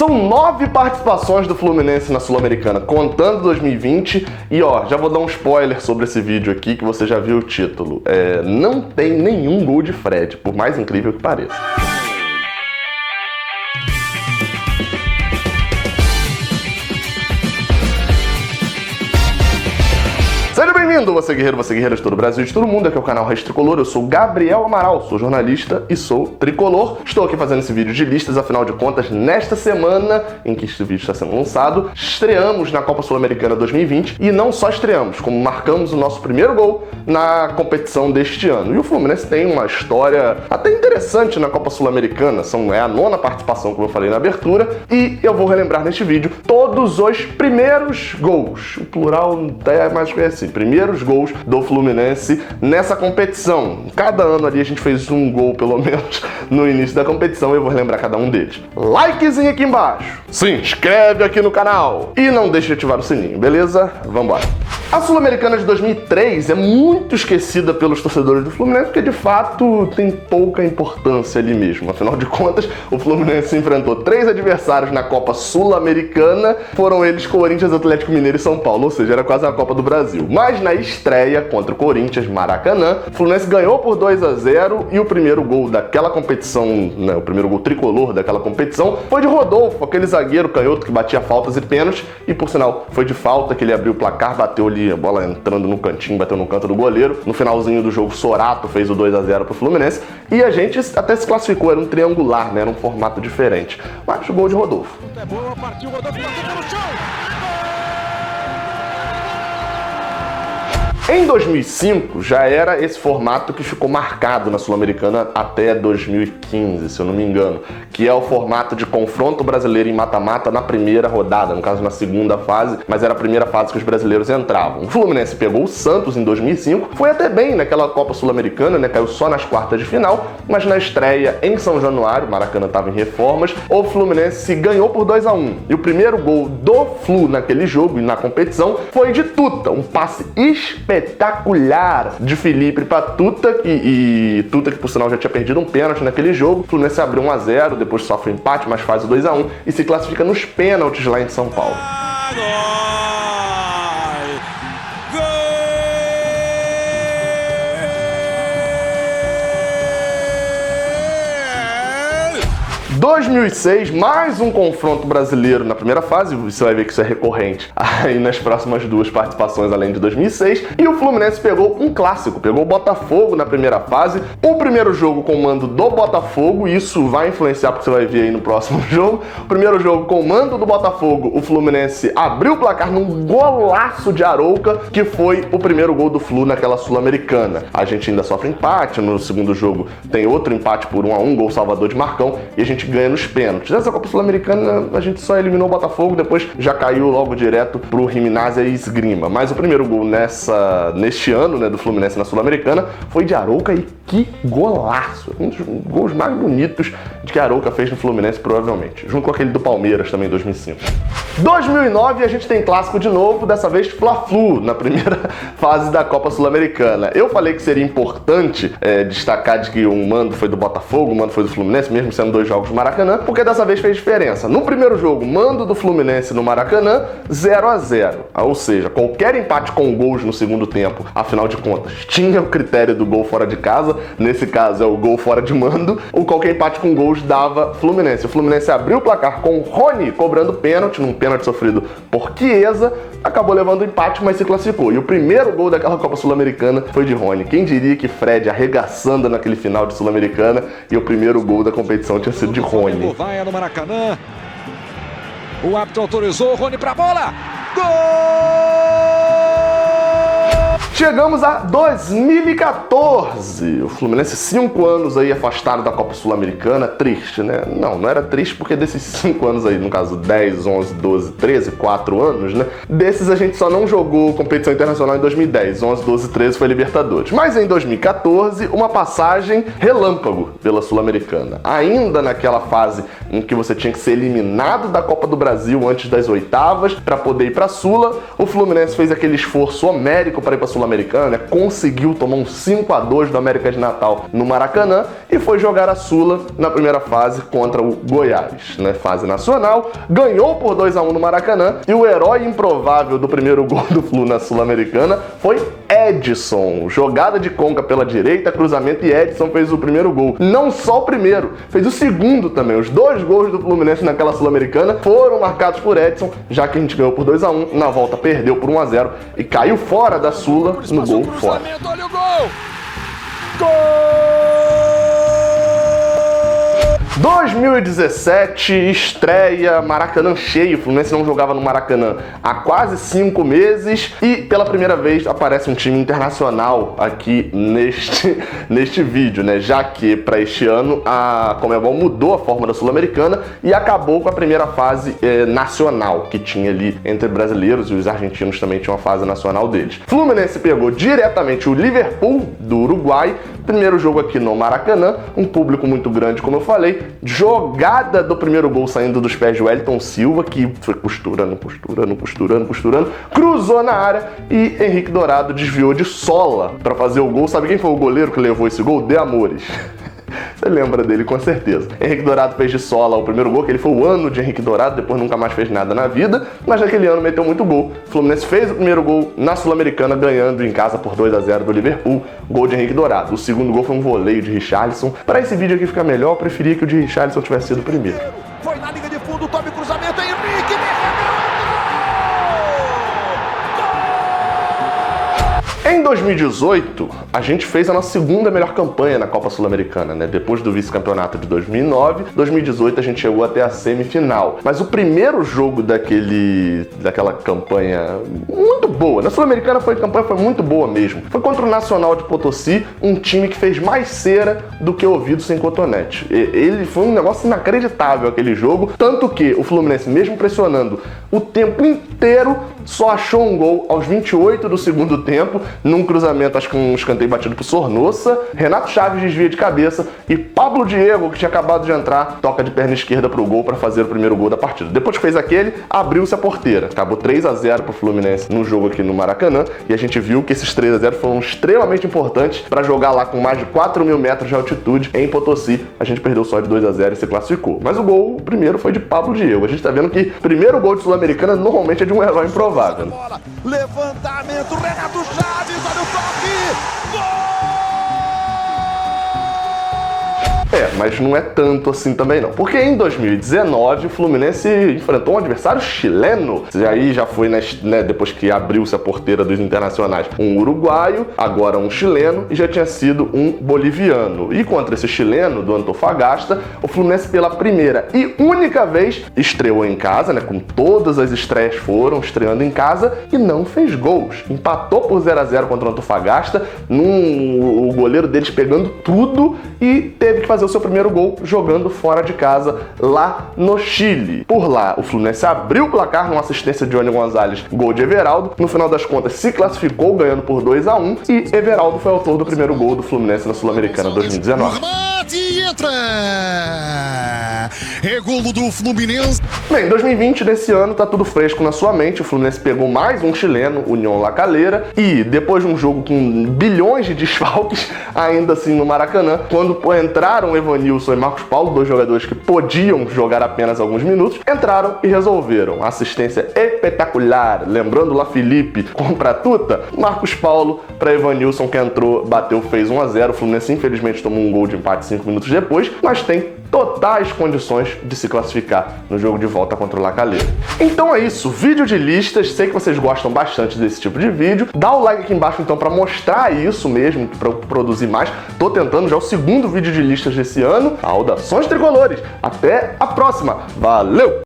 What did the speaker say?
São 9 participações do Fluminense na Sul-Americana, contando 2020. E ó, já vou dar um spoiler sobre esse vídeo aqui, que você já viu o título. Não tem nenhum gol de Fred, por mais incrível que pareça. Seja bem-vindo, você guerreira de todo o Brasil e de todo mundo. Aqui é o canal Raiz Tricolor, eu sou Gabriel Amaral, sou jornalista e sou tricolor. Estou aqui fazendo esse vídeo de listas, afinal de contas, nesta semana em que este vídeo está sendo lançado, estreamos na Copa Sul-Americana 2020 e não só estreamos, como marcamos o nosso primeiro gol na competição deste ano. E o Fluminense tem uma história até interessante na Copa Sul-Americana, é a 9ª participação, como eu falei na abertura, e eu vou relembrar neste vídeo todos os primeiros gols, o plural até mais conhecido, primeiros gols do Fluminense nessa competição. Cada ano ali a gente fez um gol, pelo menos, no início da competição, e eu vou relembrar cada um deles. Likezinho aqui embaixo, se inscreve aqui no canal e não deixe de ativar o sininho, beleza? Vambora! A Sul-Americana de 2003 é muito esquecida pelos torcedores do Fluminense porque, de fato, tem pouca importância ali mesmo. Afinal de contas, o Fluminense enfrentou 3 adversários na Copa Sul-Americana, foram eles Corinthians, Atlético Mineiro e São Paulo, ou seja, era quase a Copa do Brasil. Mas na estreia contra o Corinthians, Maracanã, o Fluminense ganhou por 2-0 e o primeiro gol daquela competição, né, o primeiro gol tricolor daquela competição, foi de Rodolfo, aquele zagueiro canhoto que batia faltas e pênaltis, e por sinal, foi de falta que ele abriu o placar, bateu ali a bola entrando no cantinho, bateu no canto do goleiro. No finalzinho do jogo, Sorato fez o 2-0 pro Fluminense e a gente até se classificou, era um triangular, né? Era um formato diferente. Mas o gol de Rodolfo. É boa, partiu, Rodolfo, bateu no chão! Em 2005, já era esse formato que ficou marcado na Sul-Americana até 2015, se eu não me engano, que é o formato de confronto brasileiro em mata-mata na primeira rodada, no caso na segunda fase, mas era a primeira fase que os brasileiros entravam. O Fluminense pegou o Santos em 2005, foi até bem naquela Copa Sul-Americana, né, caiu só nas quartas de final, mas na estreia em São Januário, o Maracanã estava em reformas, o Fluminense ganhou por 2-1. E o primeiro gol do Flu naquele jogo e na competição foi de Tuta, um passe espetacular de Felipe para Tuta, e Tuta que por sinal já tinha perdido um pênalti naquele jogo. O Fluminense abriu 1-0, depois sofre empate, mas faz o 2-1 e se classifica nos pênaltis lá em São Paulo. 2006, mais um confronto brasileiro na primeira fase, você vai ver que isso é recorrente aí nas próximas 2 participações além de 2006, e o Fluminense pegou um clássico, pegou o Botafogo na primeira fase, o primeiro jogo com o mando do Botafogo, e isso vai influenciar porque você vai ver aí no próximo jogo. O primeiro jogo com o mando do Botafogo, o Fluminense abriu o placar num golaço de Arouca, que foi o primeiro gol do Flu naquela Sul-Americana. A gente ainda sofre empate, no segundo jogo tem outro empate por 1-1, gol Salvador de Marcão, e a gente ganha nos pênaltis. Nessa Copa Sul-Americana a gente só eliminou o Botafogo, depois já caiu logo direto pro Gimnasia e Esgrima. Mas o primeiro gol neste ano, né, do Fluminense na Sul-Americana foi de Arouca, e que golaço! Um dos gols mais bonitos de que Arouca fez no Fluminense, provavelmente. Junto com aquele do Palmeiras também em 2005. 2009 a gente tem clássico de novo, dessa vez Fla-Flu, na primeira fase da Copa Sul-Americana. Eu falei que seria importante destacar de que o mando foi do Botafogo, o mando foi do Fluminense, mesmo sendo 2 jogos do Maracanã, porque dessa vez fez diferença. No primeiro jogo, mando do Fluminense no Maracanã, 0-0. Ou seja, qualquer empate com gols no segundo tempo, afinal de contas, tinha o critério do gol fora de casa, nesse caso é o gol fora de mando, ou qualquer empate com gols dava Fluminense. O Fluminense abriu o placar com o Rony cobrando pênalti, num pênalti sofrido por Chiesa, acabou levando o empate, mas se classificou. E o primeiro gol daquela Copa Sul-Americana foi de Rony. Quem diria que Fred arregaçando naquele final de Sul-Americana e o primeiro gol da competição tinha sido de Rony. Vai no Maracanã. O árbitro autorizou, Rony pra bola. Gol! Chegamos a 2014. O Fluminense 5 anos aí afastado da Copa Sul-Americana. Triste, né? Não era triste porque desses 5 anos aí, no caso 10, 11, 12, 13, 4 anos, né? Desses a gente só não jogou competição internacional em 2010. 11, 12, 13 foi Libertadores. Mas em 2014, uma passagem relâmpago pela Sul-Americana. Ainda naquela fase em que você tinha que ser eliminado da Copa do Brasil antes das oitavas para poder ir para a Sula, o Fluminense fez aquele esforço homérico para ir para a Sul-Americana Sul-Americana, conseguiu tomar um 5-2 do América de Natal no Maracanã e foi jogar a Sula na primeira fase contra o Goiás, né? Fase nacional, ganhou por 2-1 no Maracanã e o herói improvável do primeiro gol do Flu na Sul-Americana foi Edson. Jogada de conca pela direita, cruzamento e Edson fez o primeiro gol. Não só o primeiro, fez o segundo também. Os 2 gols do Fluminense naquela Sul-Americana foram marcados por Edson, já que a gente ganhou por 2-1, na volta perdeu por 1-0 e caiu fora da Sula no gol fora. Olha o gol! Gol! 2017, estreia, Maracanã cheio. O Fluminense não jogava no Maracanã há quase 5 meses e pela primeira vez aparece um time internacional aqui neste vídeo, né? Já que para este ano a Conmebol mudou a forma da Sul-Americana e acabou com a primeira fase nacional que tinha ali entre brasileiros, e os argentinos também tinham a fase nacional deles. Fluminense pegou diretamente o Liverpool do Uruguai. Primeiro jogo aqui no Maracanã, um público muito grande, como eu falei. Jogada do primeiro gol saindo dos pés de Wellington Silva, que foi costurando, cruzou na área e Henrique Dourado desviou de sola para fazer o gol. Sabe quem foi o goleiro que levou esse gol? De Amores. Você lembra dele com certeza. Henrique Dourado fez de sola o primeiro gol, que ele foi o ano de Henrique Dourado, depois nunca mais fez nada na vida, mas naquele ano meteu muito gol. O Fluminense fez o primeiro gol na Sul-Americana, ganhando em casa por 2-0 do Liverpool, gol de Henrique Dourado. O segundo gol foi um voleio de Richarlison. Para esse vídeo aqui ficar melhor, eu preferia que o de Richarlison tivesse sido o primeiro. Foi na linha de fundo, tome cruzamento, Henrique! Em 2018, a gente fez a nossa segunda melhor campanha na Copa Sul-Americana, né? Depois do vice-campeonato de 2009, 2018 a gente chegou até a semifinal. Mas o primeiro jogo daquela campanha muito boa, na Sul-Americana a campanha foi muito boa mesmo. Foi contra o Nacional de Potosí, um time que fez mais cera do que ouvido sem cotonete. Ele foi um negócio inacreditável aquele jogo, tanto que o Fluminense, mesmo pressionando o tempo inteiro, só achou um gol aos 28 do segundo tempo, num cruzamento, acho que um escanteio batido por Sornosa. Renato Chaves desvia de cabeça e Pablo Diego, que tinha acabado de entrar, toca de perna esquerda pro gol para fazer o primeiro gol da partida. Depois que fez aquele, abriu-se a porteira. Acabou 3-0 pro Fluminense no jogo aqui no Maracanã e a gente viu que esses 3-0 foram extremamente importantes para jogar lá com mais de 4.000 metros de altitude em Potosí. A gente perdeu só de 2-0 e se classificou. Mas o gol, o primeiro, foi de Pablo Diego. A gente tá vendo que o primeiro gol de Sul-Americana normalmente é de um herói improvável. Levantamento, Renato Chaves, olha o toque! Gol! Mas não é tanto assim também não. Porque em 2019 o Fluminense enfrentou um adversário chileno. E aí já foi, né, depois que abriu-se a porteira dos internacionais, um uruguaio, agora um chileno e já tinha sido um boliviano. E contra esse chileno do Antofagasta, o Fluminense pela primeira e única vez estreou em casa, né, como todas as estreias foram, estreando em casa, e não fez gols. Empatou por 0-0 contra o Antofagasta, o goleiro deles pegando tudo e teve que fazer o seu primeiro gol jogando fora de casa lá no Chile. Por lá, o Fluminense abriu o placar numa assistência de Johnny Gonzalez, gol de Everaldo. No final das contas, se classificou ganhando por 2-1 e Everaldo foi autor do primeiro gol do Fluminense na Sul-Americana 2019. E entra! É golo do Fluminense. Bem, 2020, desse ano, tá tudo fresco na sua mente. O Fluminense pegou mais um chileno, União La Calera, e depois de um jogo com bilhões de desfalques, ainda assim no Maracanã, quando entraram Evanilson e Marcos Paulo, dois jogadores que podiam jogar apenas alguns minutos, entraram e resolveram. Assistência espetacular, lembrando lá Felipe com Pratuta, Marcos Paulo para Evanilson, que entrou, bateu, fez 1-0. O Fluminense infelizmente tomou um gol de empate 5 minutos depois, mas tem totais condições de se classificar no jogo de volta contra o La Calera. Então é isso, vídeo de listas. Sei que vocês gostam bastante desse tipo de vídeo. Dá o like aqui embaixo então para mostrar isso mesmo, para eu produzir mais. Tô tentando já o segundo vídeo de listas desse ano. Saudações tricolores. Até a próxima. Valeu!